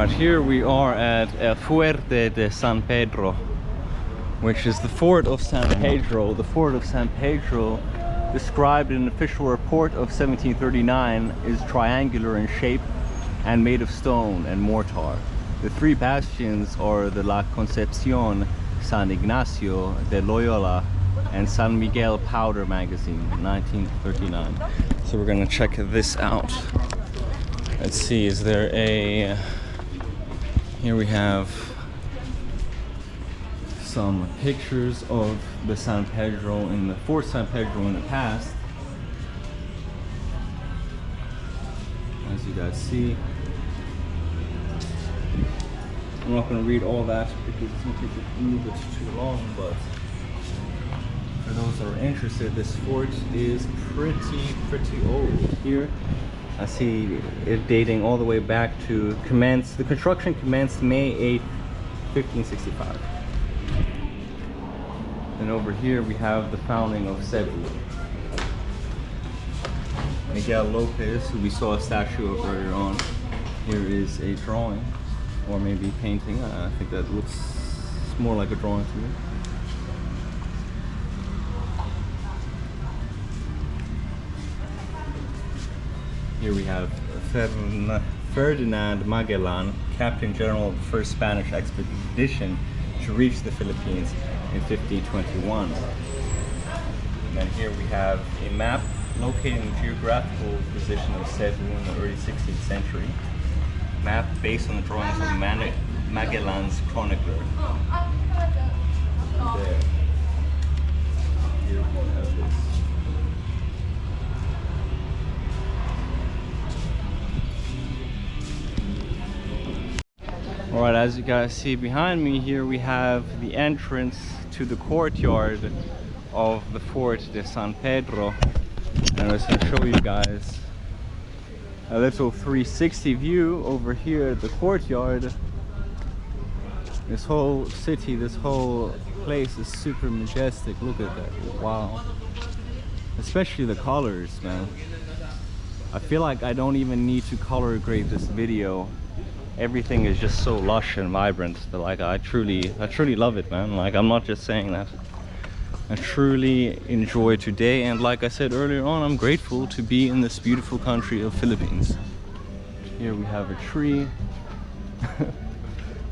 Alright, here we are at Fuerte de San Pedro, which is the fort of San Pedro. The fort of San Pedro, described in an official report of 1739, is triangular in shape and made of stone and mortar. The three bastions are the La Concepcion, San Ignacio de Loyola, and San Miguel Powder Magazine, 1939. So we're gonna check this out. Let's see, is there a... Here we have some pictures of the San Pedro in the Fort San Pedro in the past. As you guys see. I'm not going to read all that because it's going to take a little bit too long, but for those that are interested, this fort is pretty old. Here I see it dating all the way back to the construction commenced May 8th, 1565. And over here we have the founding of Cebu. Miguel Lopez, who we saw a statue of earlier on. Here is a drawing, or maybe painting. I think that looks more like a drawing to me. Here we have Ferdinand Magellan, Captain General of the first Spanish expedition to reach the Philippines in 1521. And then here we have a map locating the geographical position of Cebu in the early 16th century. Map based on the drawings of Magellan's chronicler. There. Here we have this. Alright, as you guys see behind me here, we have the entrance to the courtyard of the Fort de San Pedro. And I was going to show you guys a little 360 view over here at the courtyard. This whole city, this whole place is super majestic. Look at that. Wow. Especially the colors, man. I feel like I don't even need to color grade this video. Everything is just so lush and vibrant that, like, I truly love it, man. Like, I'm not just saying that. I truly enjoy today, and like I said earlier on, I'm grateful to be in this beautiful country of Philippines. Here we have a tree.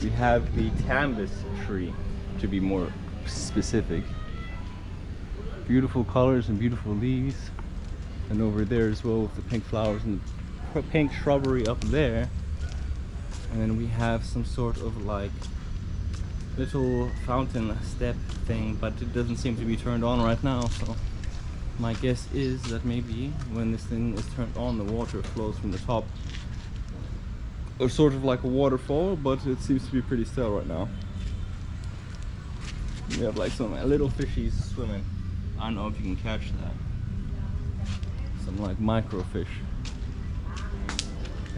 We have the tambis tree, to be more specific. Beautiful colors and beautiful leaves. And over there as well with the pink flowers and the pink shrubbery up there. And then we have some sort of like little fountain step thing, but it doesn't seem to be turned on right now, so my guess is that maybe when this thing is turned on, the water flows from the top. Or sort of like a waterfall, but it seems to be pretty still right now. We have like some little fishies swimming. I don't know if you can catch that. Some like microfish.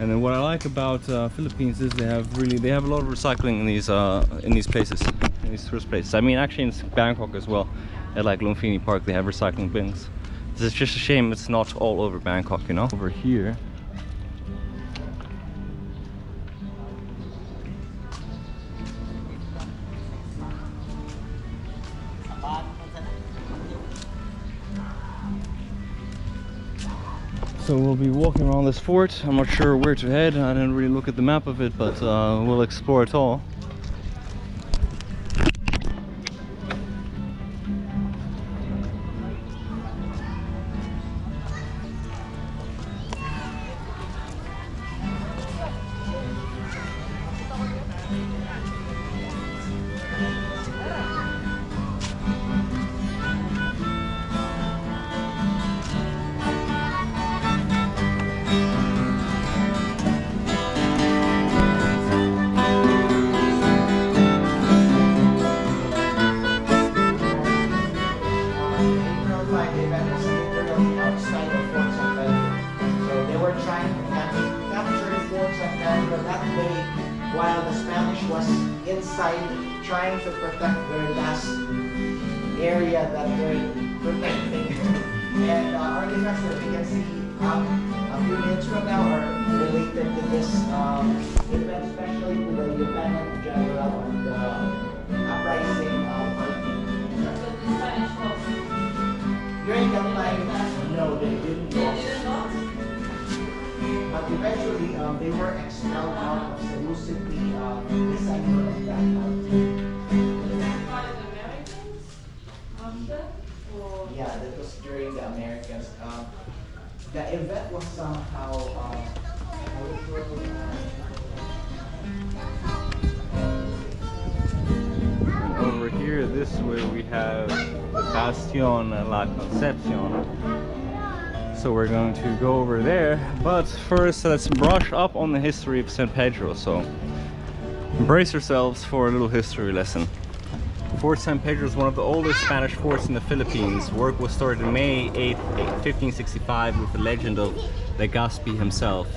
And then what I like about Philippines is they have a lot of recycling in these places, in these tourist places. I mean, actually in Bangkok as well, at like Lumpini Park, they have recycling bins. It's just a shame it's not all over Bangkok, you know. Over here, so we'll be walking around this fort. I'm not sure where to head. I didn't really look at the map of it, but we'll explore it all. While the Spanish was inside trying to protect their last area that they're protecting. And artifacts that we can see a few minutes from now are related to this event, especially to the Lieutenant General of the uprising party. During that time, no, they didn't lost. But eventually, they were expelled out of Cebu City December of that month. Yeah, that was during the Americans. The event was somehow And over here, this way we have the Bastion La Concepcion. So we're going to go over there, but first let's brush up on the history of San Pedro. So brace yourselves for a little history lesson. Fort San Pedro is one of the oldest Spanish forts in the Philippines. Work was started in May 8, 1565 with the legend of Legazpi himself.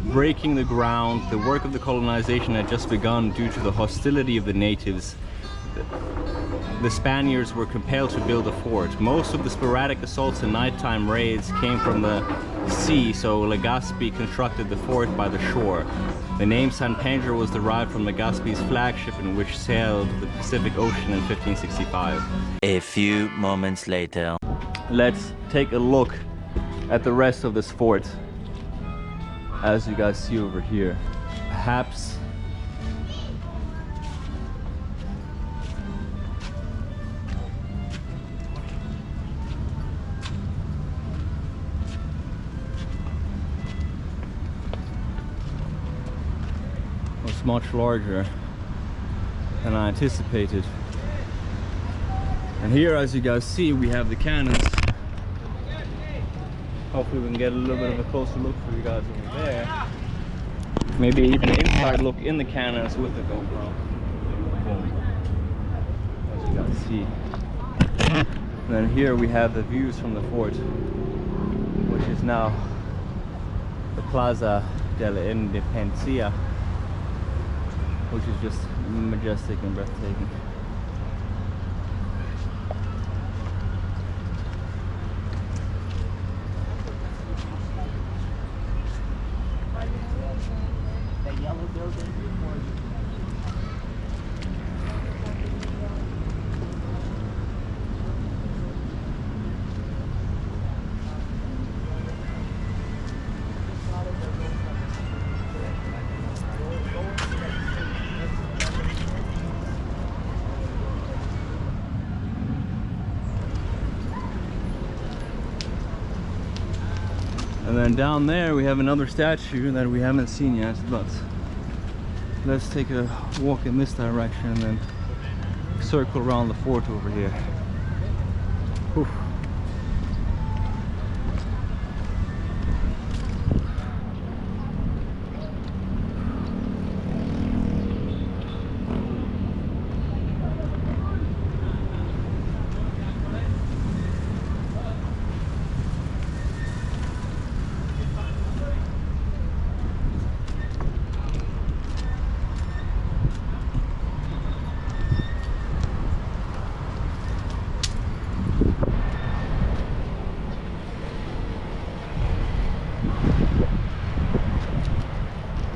Breaking the ground, the work of the colonization had just begun due to the hostility of the natives. The Spaniards were compelled to build a fort. Most of the sporadic assaults and nighttime raids came from the sea, so Legazpi constructed the fort by the shore. The name San Pedro was derived from Legazpi's flagship, in which sailed the Pacific Ocean in 1565. A few moments later. Let's take a look at the rest of this fort. As you guys see over here, perhaps was much larger than I anticipated. And here, as you guys see, we have the cannons. Hopefully we can get a little bit of a closer look for you guys over there. Maybe even an inside look in the cannons with the GoPro. Boom. As you guys see. And then here we have the views from the fort, which is now the Plaza Independencia, which is just majestic and breathtaking. the yellow building before you. And then down there we have another statue that we haven't seen yet, but let's take a walk in this direction and then circle around the fort over here. Whew.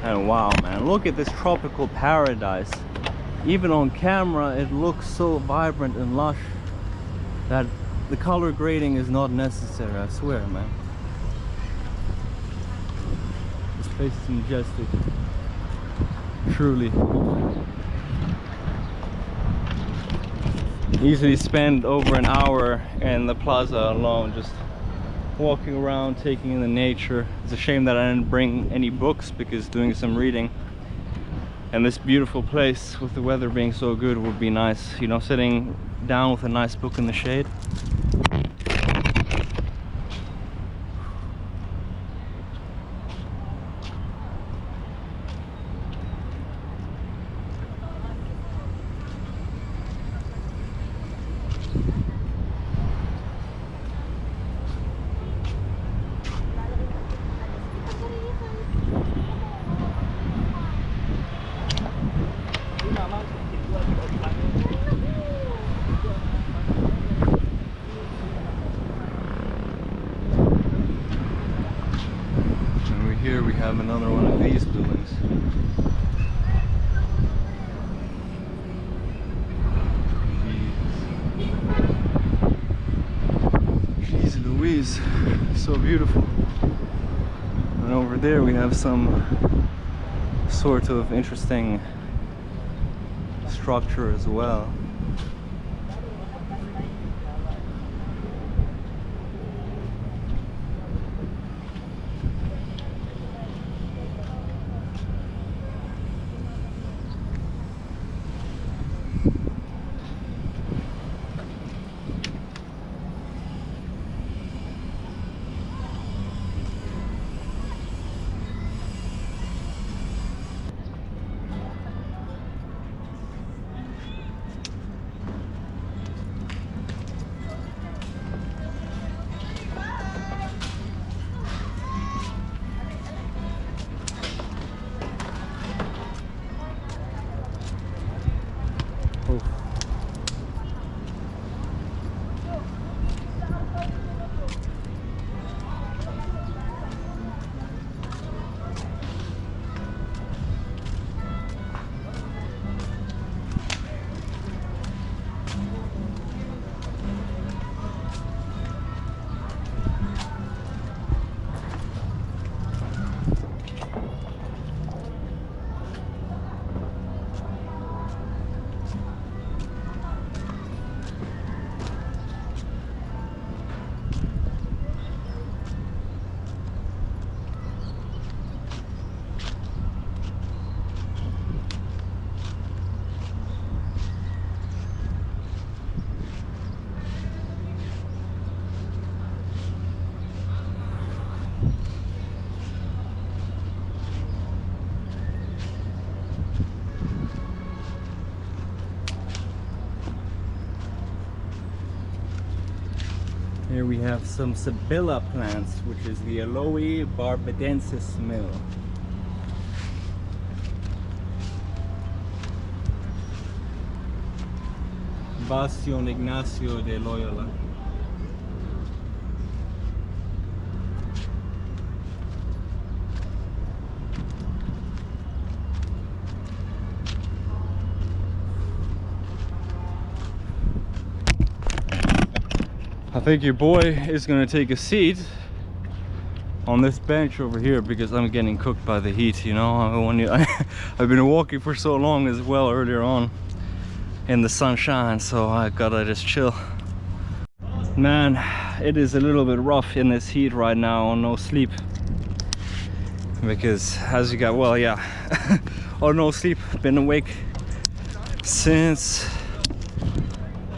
And wow, man, look at this tropical paradise. Even on camera it looks so vibrant and lush that the color grading is not necessary, I swear, man. This place is majestic, truly. Easily spend over an hour in the plaza alone, just walking around, taking in the nature. It's a shame that I didn't bring any books, because doing some reading and this beautiful place with the weather being so good would be nice, you know, sitting down with a nice book in the shade. Here we have another one of these buildings. Louise, so beautiful. And over there we have some sort of interesting structure as well. Here we have some Sibylla plants, which is the Aloe barbadensis mill. Bastion Ignacio de Loyola. I think your boy is gonna take a seat on this bench over here because I'm getting cooked by the heat, you know. I've been walking for so long as well earlier on in the sunshine, so I gotta just chill. Man, it is a little bit rough in this heat right now on no sleep, because as you got, well, yeah, on no sleep, been awake since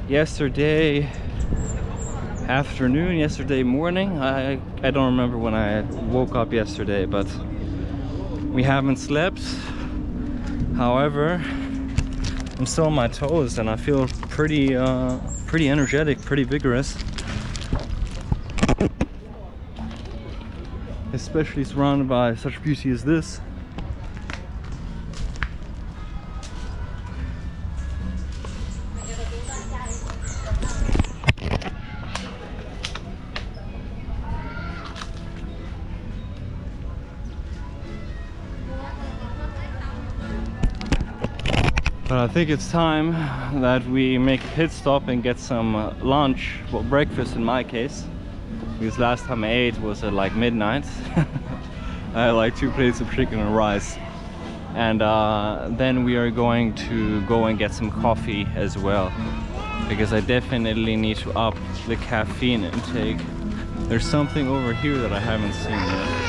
yesterday afternoon, yesterday morning. I don't remember when I woke up yesterday, but we haven't slept. However, I'm still on my toes and I feel pretty energetic, pretty vigorous, especially surrounded by such beauty as this. But I think it's time that we make a pit stop and get some lunch, well, breakfast in my case, because last time I ate was at like midnight. I had like 2 plates of chicken and rice, and then we are going to go and get some coffee as well, because I definitely need to up the caffeine intake. There's something over here that I haven't seen yet.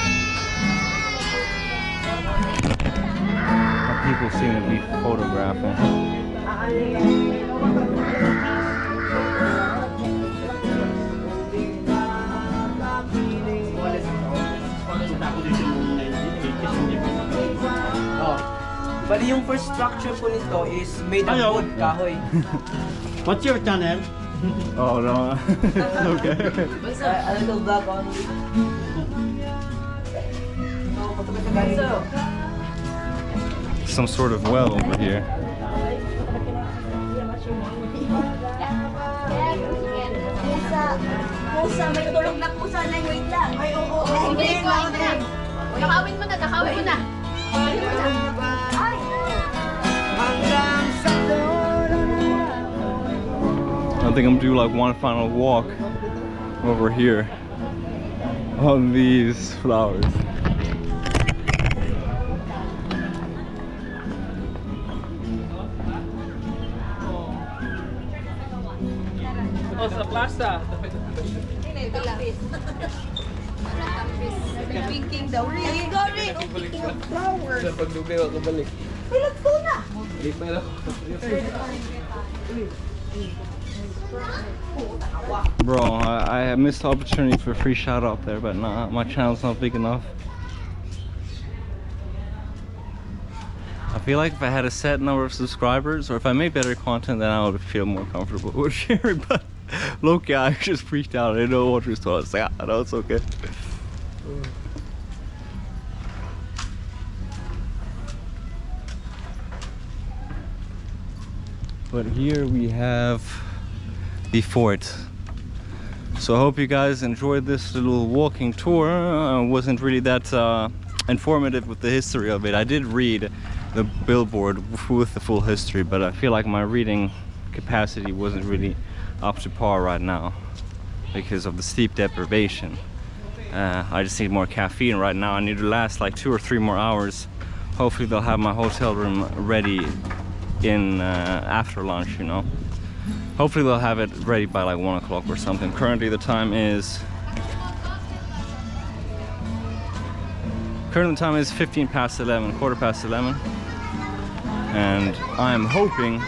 People seem to be photographing. Bali yung first structure po nito is made of wood, kahoy. What's your channel? Oh no. Okay. A little vlog on. Some sort of well over here. Pusa, may tulog na pusa na, wait lang. Ay, oo. Hindi, nakawin mo na, nakawin mo na. Ay! I think I'm gonna do like one final walk over here on these flowers. Oh, sa plaza. Picking the ring. Picking of flowers. Pagdugay ako balik. Hey, let's go na. Bro, I missed the opportunity for a free shout out there, but nah, my channel's not big enough. I feel like if I had a set number of subscribers, or if I made better content, then I would feel more comfortable with sharing. But look, I just freaked out. I didn't know what was going on. I was like, ah, no, it's okay. But here we have the fort. So I hope you guys enjoyed this little walking tour. Wasn't really that informative with the history of it. I did read the billboard with the full history, but I feel like my reading capacity wasn't really up to par right now because of the sleep deprivation. I just need more caffeine right now. I need to last like 2 or 3 more hours. Hopefully they'll have my hotel room ready in after lunch, you know. Hopefully they'll have it ready by like 1 o'clock or something. Currently the time is 15 past 11, quarter past 11, and I am hoping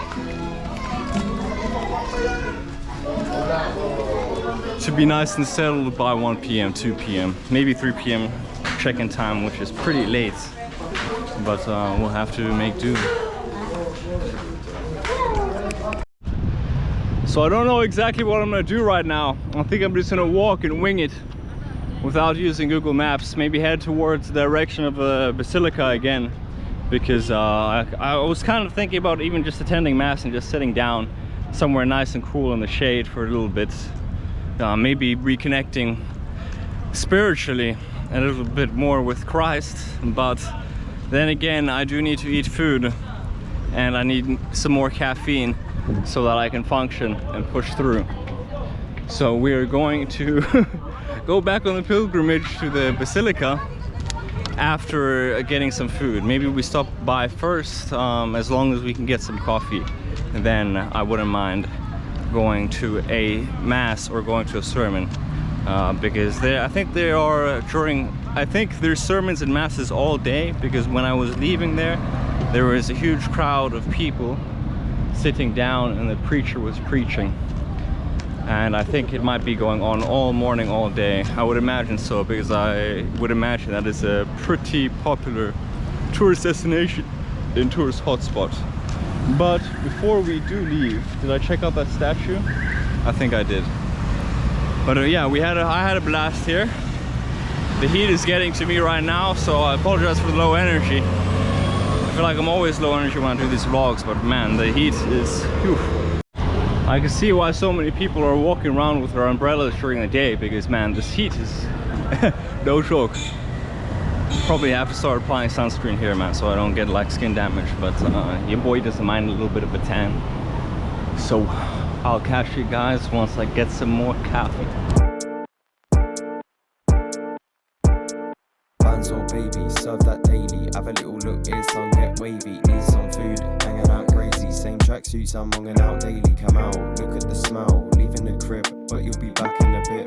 to be nice and settled by 1 p.m, 2 p.m, maybe 3 p.m. check-in time, which is pretty late, but we'll have to make do. So I don't know exactly what I'm gonna do right now. I think I'm just gonna walk and wing it without using Google Maps. Maybe head towards the direction of the Basilica again, because I was kind of thinking about even just attending Mass and just sitting down somewhere nice and cool in the shade for a little bit. Maybe reconnecting spiritually a little bit more with Christ. But then again, I do need to eat food and I need some more caffeine so that I can function and push through. So we are going to go back on the pilgrimage to the Basilica after getting some food. Maybe we stop by first, as long as we can get some coffee. And then I wouldn't mind going to a Mass or going to a sermon, because I think there's sermons and Masses all day, because when I was leaving there was a huge crowd of people sitting down and the preacher was preaching, and I think it might be going on all morning, all day. I would imagine so, because I would imagine that is a pretty popular tourist destination and tourist hotspot. But before we do leave, did I check out that statue? I think I did. But yeah, I had a blast here. The heat is getting to me right now, so I apologize for the low energy. I feel like I'm always low energy when I do these vlogs, but man, the heat is... Whew. I can see why so many people are walking around with their umbrellas during the day, because man, this heat is no joke. Probably have to start applying sunscreen here, man, so I don't get like skin damage, but your boy doesn't mind a little bit of a tan. So I'll catch you guys once I get some more coffee. Bands or baby, serve that daily. Have a little look here, son, get wavy. Need some food, hanging out crazy. Same tracksuits, I'm hanging out daily. Come out, look at the smell, leaving the crib, but you'll be back in a bit.